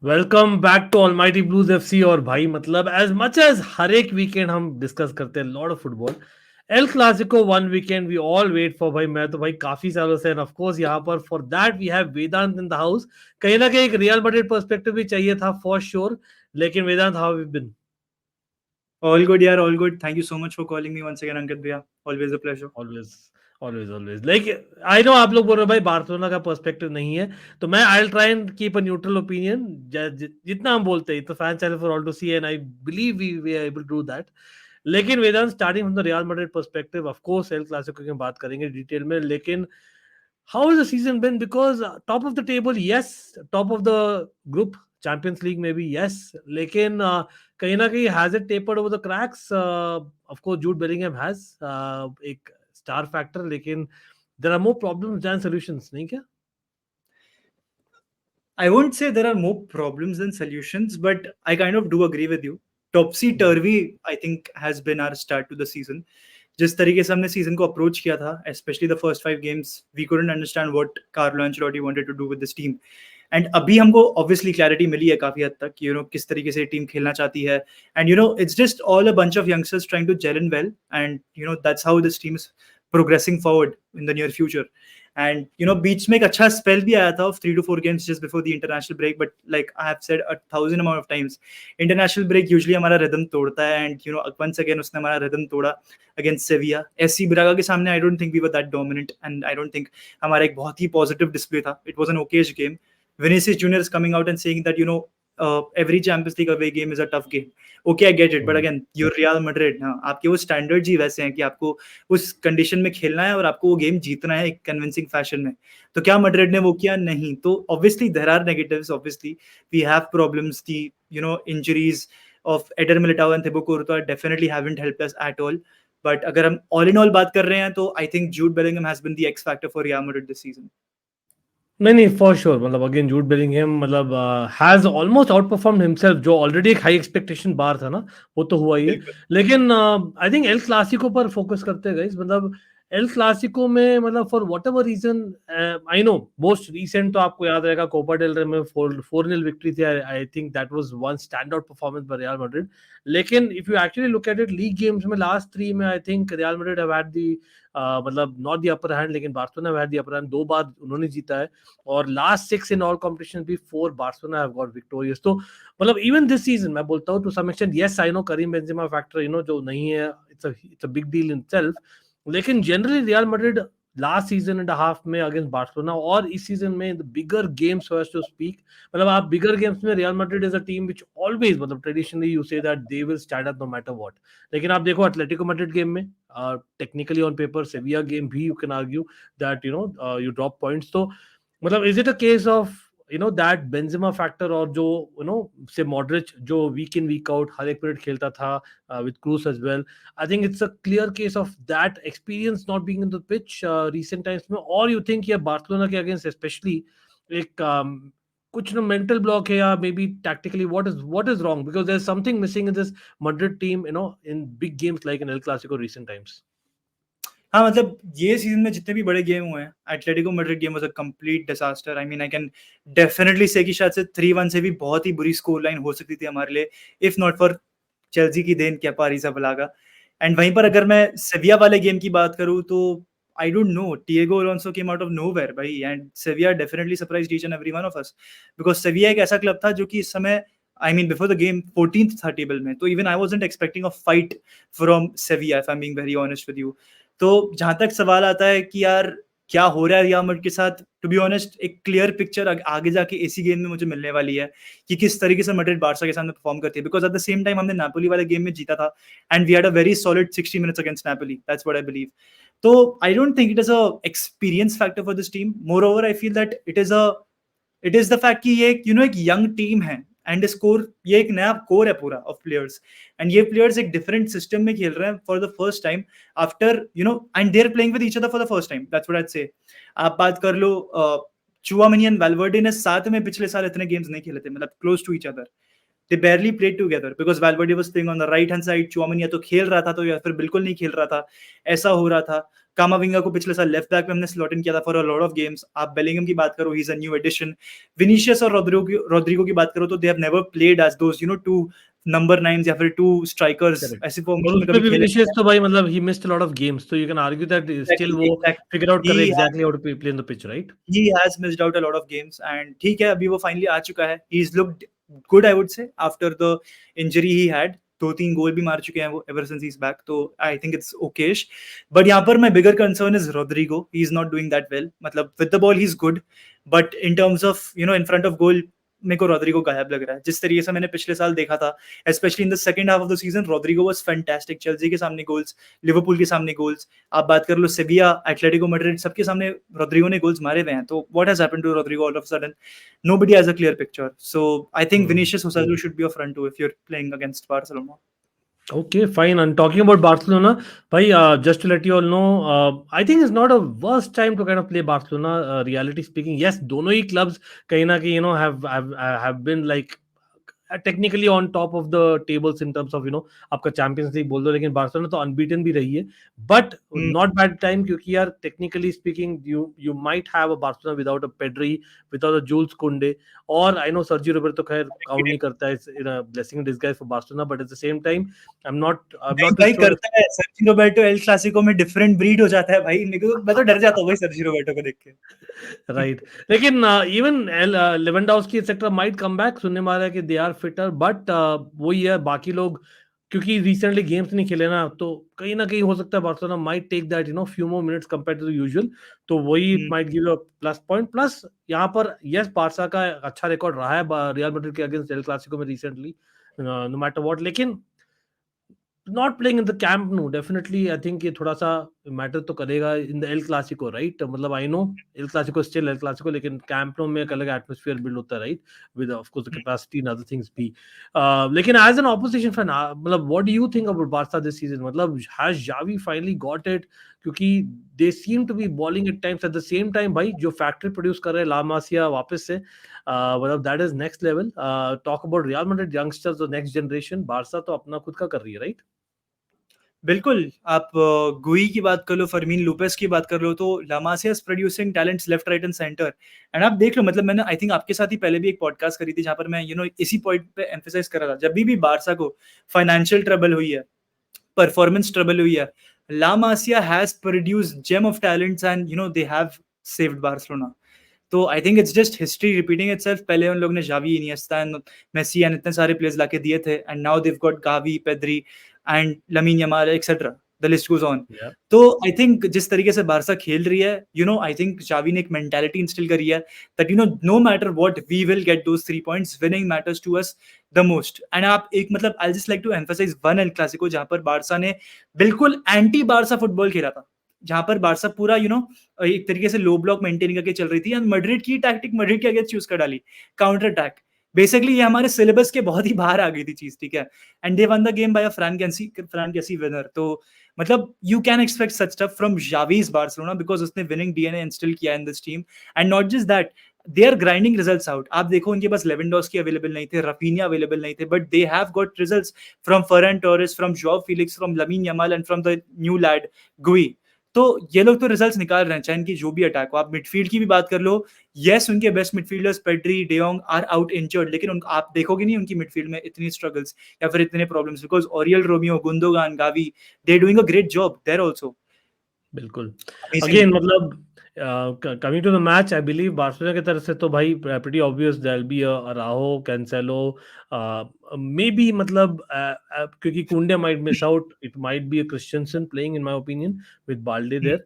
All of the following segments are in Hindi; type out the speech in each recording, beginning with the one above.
Welcome back to Almighty Blues FC. और भाई मतलब एज मच एज हर एक वीकेंड हम डिस्कस करते हैं lot of football, El Clasico one weekend we all wait for. भाई मैं तो भाई काफी सालों से, एंड ऑफ कोर्स यहाँ पर for that we have Vedant in the house. कहीं ना कहीं एक रियल मैड्रिड पर्सपेक्टिव भी चाहिए था फॉर श्योर। लेकिन Vedant, how have you been? All good, yeah, all good. Thank you so much for calling me once again, Ankit Bhaiya. Always a pleasure. Always always always like I know आप लोग बोल रहे हो भाई बार्सिलोना का पर्सपेक्टिव नहीं है, तो मैं I will try and keep a neutral opinion. जितना हम बोलते हैं तो fan channel for all to see, and I believe we are able to do that. लेकिन Vedant, starting from the Real Madrid perspective, of course El Clasico की हम बात करेंगे डिटेल में, लेकिन how is the season been? Because top of the table yes, top of the group Champions League में भी यस, लेकिन कहीं ना कहीं has it tapered over the cracks? Of course Jude Bellingham has एक स्टार फैक्टर, लेकिन there are more problems than solutions, नहीं क्या? I won't say there are more problems than solutions, but I kind of do agree with you. Topsy turvy, I think, has been our start to the season. जिस तरीके से हमने सीजन को अप्रोच किया था, especially the first 5 games, we couldn't understand what Carlo Ancelotti wanted to do with this team. And अभी हमको ऑब्वियसली क्लैरिटी मिली है काफी हद तक, किस तरीके से टीम खेलना चाहती है. And it's just all a bunch of youngsters trying to gel in well, and that's how this team is progressing forward in the near future. And बीच में एक अच्छा स्पेल भी आया था of 3 to 4 games just before the international break, but like I have said 1,000 amount of times, international break usually हमारा रिदम तोड़ता है. एंड वंस अगेन उसने हमारा रिदम तोड़ा अगेंस्ट सेविया. एससी ब्रागा के सामने I don't think we were that dominant, and I don't think हमारा एक बहुत ही पॉजिटिव डिस्प्ले था. It was an okayish game. Vinicius Junior is coming out and saying that every Champions League away game is a tough game. Okay, I get it, but again, you're Real Madrid. हाँ, आपके वो स्टैंडर्ड ही वैसे हैं कि आपको उस कंडीशन में खेलना है और आपको वो गेम जीतना है एक कन्विंसिंग फैशन में. तो क्या मैड्रिड ने वो किया? नहीं. तो obviously there are negatives. Obviously we have problems. The injuries of Eder Militao and Thibaut Courtois definitely haven't helped us at all. But अगर हम all in all बात कर रहे हैं तो I think Jude Bellingham has been the X factor for Real Madrid this season. नहीं नहीं, फॉर श्योर, मतलब अगेन जूड बेलिंगहम मतलब has almost outperformed himself, जो ऑलरेडी एक हाई एक्सपेक्टेशन बार था ना, वो तो हुआ ही है. बिल्कुल. लेकिन आई थिंक एल क्लासिको पर फोकस करते गए, मतलब एल क्लासिको में मतलब for whatever reason, I know most recent तो आपको याद रहेगा कोपा डेल रे में 4-0 विक्ट्री थी. I think that was one stand out performance by Real Madrid. लेकिन if you actually look at it, league games में लास्ट 3 में I think Real Madrid have had the मतलब नॉट द अपर हैंड, लेकिन Barcelona have had the upper hand. 2 बार उन्होंने जीता है, और लास्ट 6 इन ऑल कॉम्पिटिशन भी 4 बार्सिलोना हैव गॉट विक्टोरियस. तो मतलब इवन दिस सीजन मैं बोलता हूँ to some extent, yes I know Karim Benzema factor जो नहीं है, it's a big deal in itself. लेकिन generally Real Madrid last season and half में अगेंस्ट बार्सिलोना और इस सीजन में the bigger games so as to speak, मतलब आप बिगर गेम्स में Real Madrid is a team which always, मतलब traditionally you say that they will stand up no matter what. लेकिन आप देखो एटलेटिको मैड्रिड गेम में, technically on paper Sevilla game भी you can argue that you drop points. तो मतलब is it a case of that Benzema factor, और जो से मॉडरिच जो वीक इन वीक आउट हर एक मिनट खेलता था with Kroos as well. I think it's a clear case of that experience not being in the pitch recent times में. और यू थिंक ये बार्सिलोना के अगेंस्ट स्पेशली एक कुछ ना मेंटल ब्लॉक है, या maybe tactically what is wrong, because there is something missing in this Madrid team in big games like in El Clasico recent times. हाँ, मतलब ये सीजन में जितने भी बड़े गेम हुए हैं, Atletico Madrid game was a complete disaster. I mean I can definitely से कि शायद से 3-1 से भी बहुत ही बुरी स्कोर लाइन हो सकती थी हमारे लिए, इफ नॉट फॉर चेल्सी की देन केपा अरिज़ाबलागा. एंड वहीं पर अगर मैं सेविया वाले गेम की बात करूँ तो I don't know, Diego Alonso came out of nowhere भाई, and Sevilla definitely surprised each and every one of us, because Sevilla एक ऐसा क्लब था जो कि इस समय, I mean before the game 14th था टेबल में. तो even I wasn't expecting a fight from Sevilla, if I am being very honest with you. तो जहाँ तक सवाल आता है कि यार क्या हो रहा है रियल मैड्रिड के साथ, टू बी ऑनेस्ट एक क्लियर पिक्चर आगे जाके इसी गेम में मुझे मिलने वाली है कि किस तरीके से मैड्रिड बार्सा के सामने परफॉर्म करती है. Because at the same time हमने नापोली वाले गेम में जीता था, and we had a very solid 60 minutes against Napoli. That's what I believe. तो I don't think it is a experience factor for this team. More over I feel that it is the fact कि ये एक यंग टीम है, एंड स्कोर ये एक नया कोर है पूरा ऑफ प्लेयर्स, एंड ये प्लेयर्स एक डिफरेंट सिस्टम में खेल रहे हैं for the first time after and they are playing with each other for the first time. That's what I say. आप बात कर लो चुआमेनी एंड वैल्वर्डे ने साथ में पिछले साल इतने गेम्स नहीं खेले थे, मतलब close to each other. They barely played together because Valverde was playing on the right hand side. Chouameni या तो खेल रहा था तो या फिर बिल्कुल नहीं खेल रहा था, ऐसा हो रहा था. कामाविंगा को पिछले साल लेफ्ट बैक में हमने स्लॉट इन किया था for a lot of games. आप बेलिंगम की बात करो, he is a new edition. Vinicius और रोड्रिगो की बात करो तो they have never played as those two number 9 या फिर 2 स्ट्राइकर्स Correct. ऐसे और फॉर्मेशन में उसमें कभी भी खेले विनीशियस तो भाई मतलब he missed a lot of games, so you can argue that still exactly वो एग्जैक्टली figure out कर रहे ही exactly how to play in the pitch, right? has missed out a lot of games and ठीक है अभी वो फाइनली आ चुका है। he's looked good I would say after the injury he had। 2-3 गोल भी मार चुके हैं वो ever since he's back, तो I think it's okayish। but यहाँ पर my bigger concern is Rodrigo, he's not doing that well। मतलब with the ball he's good, but in terms of in front of goal मेरे को रोड्रिगो गायब लग रहा है। जिस तरीके से मैंने पिछले साल देखा था specially in the second half of the season, Rodrigo was fantastic. Chelsea के सामने गोल्स, लिवरपूल के सामने गोल्स, आप बात कर लो सेविया, एटलेटिको मैड्रिड, सबके सामने रोड्रिगो ने गोल्स मारे हुए हैं। तो what has happened to Rodrigo all of a sudden? Nobody has a clear picture. So I think Vinicius Joselu should be a front two if you are playing against Barcelona. Okay, fine. And talking about Barcelona, bhai, just to let you all know, I think it's not a worst time to kind of play Barcelona. Reality speaking, yes, दोनों ही clubs कहीं ना कहीं have been like technically on top of the tables in terms of आपका चैंपियंस लीग बोल दो, लेकिन बार्सिलोना तो अनबीटन भी रही है, बट नॉट बैड टाइम, क्योंकि यार technically speaking you might have a Barcelona without a Pedri, without a Jules Kounde, और आई नो सर्जी रोबर्टो खैर काउंट नहीं करता है in a blessing in disguise for Barcelona, but at the same time I am not नहीं टू भाई श्योर। करता है सर्जी रोबर्टो, एल क्लासिको में डिफरेंट ब्रीड हो जाता है भाई। मेरे को मैं तो डर जाता हूँ भाई सर्जी रोबर्टो को देख के। राइट, लेकिन even Lewandowski etcetera might come back, सुनने में आ रहा है कि दे आर फिटर, बट वही है, बाकी लोग क्योंकि रिसेंटली गेम्स नहीं खेले ना, तो कहीं ना कहीं हो सकता है Barcelona might take that few more minutes compared to the usual, तो वही might give a plus point. Plus यहाँ पर यस, बार्सा का अच्छा रिकॉर्ड रहा है रियल मैड्रिड के अगेंस्ट एल क्लासिको में रिसेंटली, नो मैटर व्हाट, लेकिन not playing in the Camp Nou, definitely I think ये थोड़ा सा मैटर तो करेगा in the El Clasico, right? मतलब I know El Clasico still L Clasico, लेकिन कैंप नो में एक अलग एटमॉस्फेयर बिल्ड होता है, right? With of course the capacity and other things भी। लेकिन एज एन ऑपोजिशन फैन, मतलब what do you think about Barca this season? मतलब has Xavi finally got it? क्योंकि they seem to be balling at times, at the same time भाई जो फैक्ट्री प्रोड्यूस कर रहे हैं ला मासिया वापस से, मतलब that is next level. Talk about real Madrid youngsters और नेक्स्ट जनरेशन, बार्सा तो अपना खुद का कर रही है, राइट? बिल्कुल, आप गुई की बात कर लो, फर्मीन लोपेस की बात कर लो, तो La Masia is producing talents left, right and centre. And आप देख लो, मतलब मैंने आई थिंक आपके साथ ही पहले भी एक पॉडकास्ट करी थी जहाँ पर मैं इसी पॉइंट पे एम्फेसाइज कर रहा था। जब भी बार्सा को फाइनेंशियल ट्रबल हुई है, परफॉर्मेंस ट्रबल हुई है, La Masia has produced gem of talents and they have saved Barcelona. तो I think it's just history repeating itself. पहले उन लोगों ने Xavi, Iniesta and Messi and इतने सारे प्लेयर्स लाके दिए थे, and now they've got Gavi, Pedri and Lamine Yamal etcetera, the list goes on. Yeah. तो आई थिंक जिस तरीके से बार्सा खेल रही है, आई थिंक जावी ने एक मेंटालिटी इंस्टिल करी है that no matter what we will get those 3 points, winning matters to us the most. And आप एक मतलब I just like to emphasise one El Clasico जहां पर बार्सा ने बिल्कुल एंटी बार्सा फुटबॉल खेला था, जहां पर बार्सा पूरा एक तरीके से लो ब्लॉक मेंटेन करके चल रही थी, एंड मैड्रिड की टैक्टिक मैड्रिड के अगेंस्ट यूज कर डाली, काउंटर अटैक। बेसिकली ये हमारे सिलेबस के बहुत ही बाहर आ गई थी चीज, ठीक है? And they won the game by a Franck Kessie winner. तो मतलब you can expect such stuff from Xavi's Barcelona because उसने विनिंग डीएनए इंस्टिल किया in this team. And not just that, they are grinding results out. आप देखो उनके पास लेवेंडोव्स्की अवेलेबल नहीं थे, रफीनिया अवेलेबल नहीं थे, but they have got results from Ferran Torres, from Joao Felix, from Lamine Yamal and from the new lad Gui. तो ये लोग तो रिजल्ट्स निकाल रहे हैं, चाहे इनकी जो भी अटैक हो। आप मिडफील्ड की भी बात कर लो, यस उनके best midfielders Pedri, de Jong are out injured, लेकिन आप देखोगे नहीं उनकी मिडफील्ड में इतनी स्ट्रगल्स या फिर इतने problems, because Oriol Romeu, Gundogan, Gavi, they are doing a great job there also. बिल्कुल। अमेजिंग। अगेन मतलब coming to the match, I believe Barcelona की तरफ से तो भाई pretty obvious there will be Araujo, Cancelo, maybe मतलब क्योंकि Kounde might miss out, it might be a Christensen playing in my opinion with Balde there,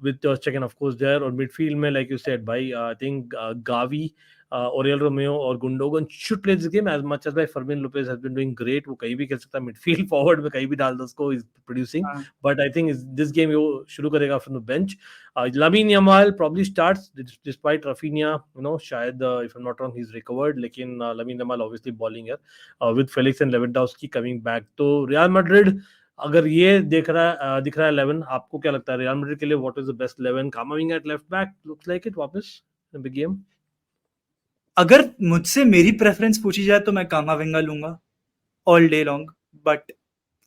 with ter Stegen of course there, और मिडफील्ड में लाइक यू सेड भाई, आई थिंक गावी, ओरियल रोमेयो और Gundogan should play this game as much as by Fermin Lopez has been doing great, वो कहीं भी खेल सकता है, मिडफील्ड फॉरवर्ड में कहीं भी डाल दो उसको, is producing, but I think this game वो शुरू करेगा from the bench. Lamine Yamal probably starts despite Rafinha, शायद if I'm not wrong he's recovered, लेकिन Lamine Yamal obviously balling है, with Felix and Lewandowski coming back. तो Real Madrid अगर ये दिख रहा है 11, आपको क्या लगता है रियल मैड्रिड के लिए what is the best 11? Camavinga at left back looks like it वापस in the game. अगर मुझसे मेरी प्रेफरेंस पूछी जाए तो मैं कामाविंगा लूंगा all day long, but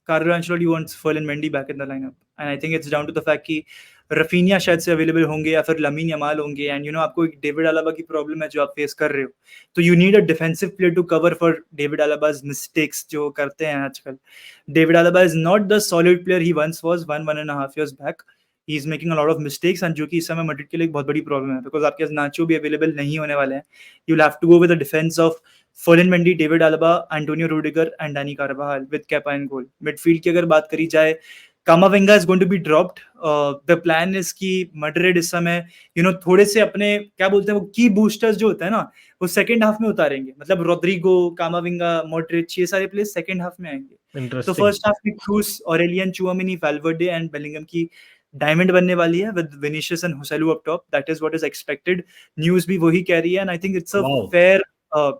Carlo Ancelotti wants Ferland Mendy back in the lineup, and I think it's down to the fact कि रफीनिया शायद से अवेलेबल होंगे या फिर लमीन यमाल होंगे, एंड यू नो आपको एक डेविड अलाबा की प्रॉब्लम है जो आप फेस कर रहे हो, तो you need a defensive player to cover for David Alaba's mistakes जो करते हैं आजकल. David Alaba is not the solid player he once was 1.5 years back. He is making a lot of mistakes, and जो कि इस समय मैड्रिड के लिए एक बहुत बड़ी प्रॉब्लम है, बिकॉज आपके पास नाचो भी अवेलेबल नहीं होने वाले हैं. You will have to go with the defence of Ferland Mendy, David Alaba, Antonio Rudiger and Dani Carvajal with Kepa in goal. Midfield की अगर बात करी जाए, Camavinga is going to be dropped. The plan is कि मैड्रिड इस समय थोड़े से अपने क्या बोलते हैं वो की बूस्टर्स जो होते हैं ना, वो सेकंड हाफ में उतारेंगे. मतलब रोड्रिगो, कामाविंगा, मॉड्रिच, ये सारे प्लेयर्स सेकंड हाफ में आएंगे. तो Interesting. फर्स्ट हाफ में Kroos, Aurelien Tchouameni, Valverde and Bellingham की डायमंड बनने वाली है with Vinicius and Joselu up top. That is what is expected. News भी वही कह रही है, and I think it's a Wow. Fair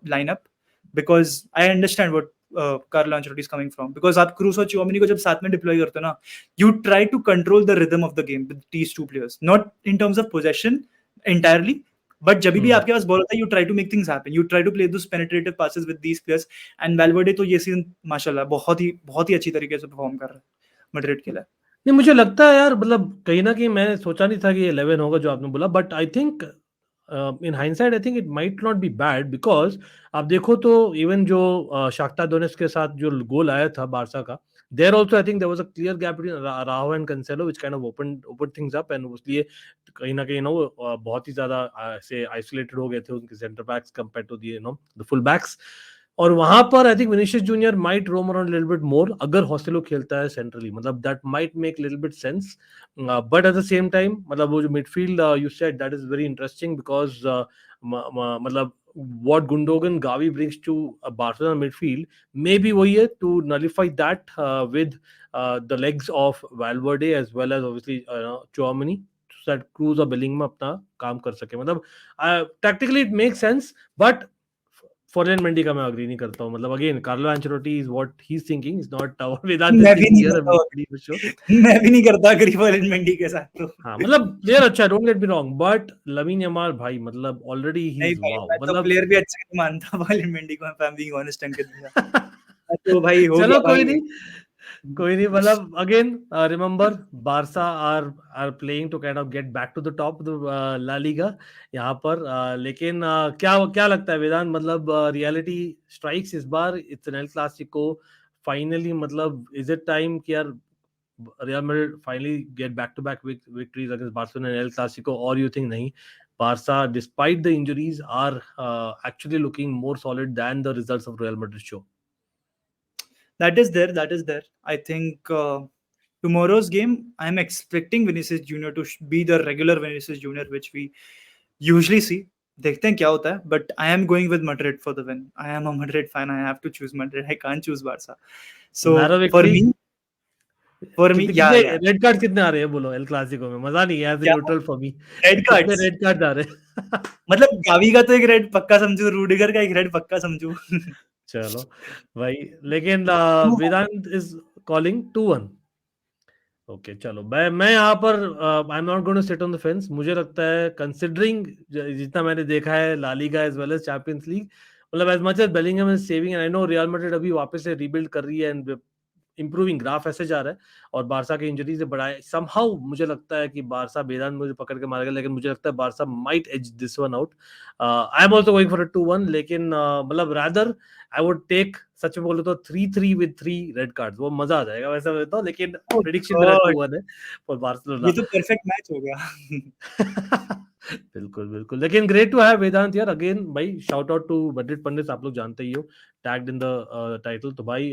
lineup, because I understand what Carlo Ancelotti is coming from, because आप क्रूस और चुआमेनी को जब साथ में डिप्लॉय करते हो ना, you try to control the rhythm of the game with these two players, not in terms of possession entirely, but जब भी आपके पास बॉल होता है, you try to make things happen, you try to play those penetrative passes with these players, and Valverde तो ये सीजन माशाल्लाह बहुत ही अच्छी तरीके से परफॉर्म कर रहा है मैड्रिड के लिए. नहीं, मुझे लगता है यार, मतलब कहीं ना कहीं मैंने सोचा नहीं था कि 11 होगा जो आपने बोला, but I think in hindsight I think it might not be bad, because आप देखो तो इवन जो शाख्तार दोनेत्स्क के साथ जो गोल आया था बारसा का, there also I think there was a clear gap between Araujo and Cancelo which kind of open things up, and उसलिए कहीं ना कहीं बहुत ही ज्यादा से आइसोलेटेड हो गए थे उनके centre backs compare to the full backs. और वहां पर I think Vinicius Junior might roam around little bit more अगर हॉस्टेलो खेलता है सेंट्रली, मतलब that might make little bit sense. But at the same time मतलब वो जो midfield you said, that is very interesting, because मतलब what Gundogan, Gavi brings to a Barcelona midfield, maybe वही है to nullify that with the legs of Valverde as well as obviously Chouameni, so that Cruz और Bellingham अपना काम कर सके. मतलब tactically it makes sense, but Ferland Mendy का मैं अग्री नहीं करता हूँ. मतलब again Carlo Ancelotti is what he is thinking, is not Vedant मैं इज भी नहीं हियर करता शो. मैं भी नहीं करता अग्री फॉरलैंड मेंडी के साथ. तो हाँ, मतलब प्लेयर अच्छा है, don't get me wrong, but Lamine Yamal भाई मतलब ऑलरेडी ही नहीं इज भाई, वाओ. मैं तो मतलब प्लेयर भी अच्छा नहीं मानता फॉरलैंड मेंडी को, मैं बीइंग ऑनेस्ट अंकित भैया. तो भाई हो चलो गया कोई भाई. नहीं, मतलब again remember Barca are playing to kind of get back to the top La Liga यहाँ पर. लेकिन क्या क्या लगता है वेदांत, मतलब रियलिटी स्ट्राइक्स इस बार, it's an El Clasico finally, मतलब इज इट टाइम कि यार Real Madrid finally get back-to-back victories against Barcelona in El Clasico, or you think nahi, Barca, despite the injuries, are actually looking more solid than the results of Real Madrid show? That is there. I think tomorrow's game, I'm expecting Vinicius Junior to be the regular Vinicius Junior, which we usually see. देखते हैं क्या होता है, but I am going with Madrid for the win. I am a Madrid fan. I have to choose Madrid. I can't choose Barca. So Narrow for victory. me, yeah. Red card कितने आ रहे हैं बोलो एल क्लासिको में? मजा नहीं है as a neutral for me. Red कितने कार्ड्स रेड कार्ड आ रहे हैं? मतलब गावी का तो एक रेड पक्का समझू, रूडिगर का एक रेड पक्का समझू. चलो भाई, लेकिन वेदांत इज कॉलिंग 2-1. ओके चलो, मैं यहाँ पर I am not going to sit on the fence. मुझे लगता है कंसिडरिंग जितना मैंने देखा है La Liga as well as Champions League, मतलब as much as Bellingham is saving, and I know Real Madrid अभी वापस से रीबिल्ड कर रही है एंड इंप्रूविंग, ग्राफ ऐसे जा रहा है, और बारसा की इंजरी से बड़ा है समहाउ. मुझे लगता है कि बारसा, बेदान मुझे पकड़ के मारेगा, लेकिन मुझे लगता है Barca might edge this one out. I am also going for a 2-1, लेकिन मतलब रादर आई वुड टेक, सच में बोलो तो 3-3 विद 3 रेड कार्ड्स, वो मजा आ जाएगा वैसे बोलता हूं, लेकिन प्रेडिक्शन मेरा 2-1 है फॉर बार्सिलोना. ये तो परफेक्ट मैच हो गया. बिल्कुल, लेकिन ग्रेट टू हैव वेदांत यार अगेन. भाई शाउट आउट टू मैड्रिड पंडित, आप लोग जानते ही हो, टैग्ड इन द टाइटल. तो भाई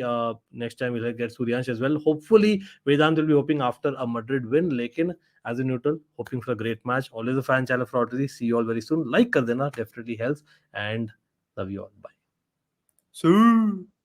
next time will get Suryansh as well. Hopefully Vedant will be hoping after a Madrid win, लेकिन as a neutral hoping for a great match. Always a fan channel for ऑटरी. See you all very soon. Like कर देना, definitely helps, and love you all. Bye.